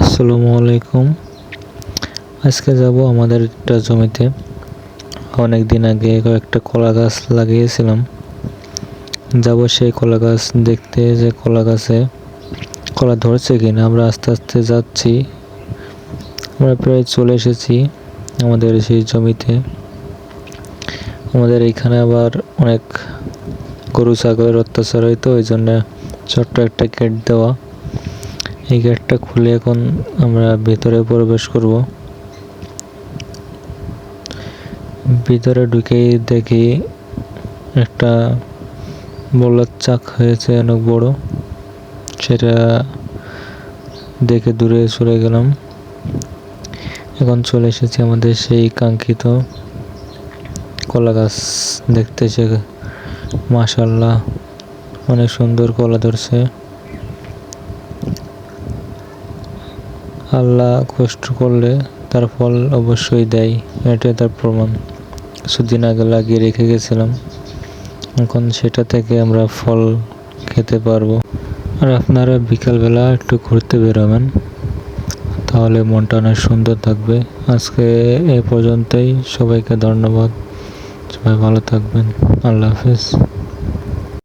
আসসালামু আলাইকুম। আজকে যাব আমাদের একটা জমিতে। অনেক দিন আগে কয়েকটা কলা গাছ লাগিয়েছিলাম। যাব সেই কলা গাছ দেখতে, যে কলা গাছে কলা ধরছে কিনা। আমরা আস্তে আস্তে যাচ্ছি, আমরা প্রায় চলে এসেছি আমাদের সেই জমিতে। আমাদের এইখানে আবার অনেক গরু ছাগলের অত্যাচার হয়, তো ওই জন্য ছোট্ট একটা গেট দেওয়া। এই গেটটা খুলে এখন আমরা ভেতরে প্রবেশ করব। ভিতরে ঢুকেই দেখি একটা বলার চাক হয়েছে অনেক বড়। সেটা দেখে দূরে সরে গেলাম। এখন চলে এসেছি আমাদের সেই কাঙ্ক্ষিত কলা গাছ দেখতে। সে মাশাআল্লাহ অনেক সুন্দর কলা ধরছে। আল্লাহ কষ্ট করলে তার ফল অবশ্যই দেয়, এটাই তার প্রমাণ। কিছুদিন আগে লাগিয়ে রেখে গেছিলাম, এখন সেটা থেকে আমরা ফল খেতে পারবো। আর আপনারা বিকালবেলা একটু ঘুরতে বেরোবেন, তাহলে মনটা অনেক সুন্দর থাকবে। আজকে এ পর্যন্তই, সবাইকে ধন্যবাদ। সবাই ভালো থাকবেন। আল্লাহ হাফেজ।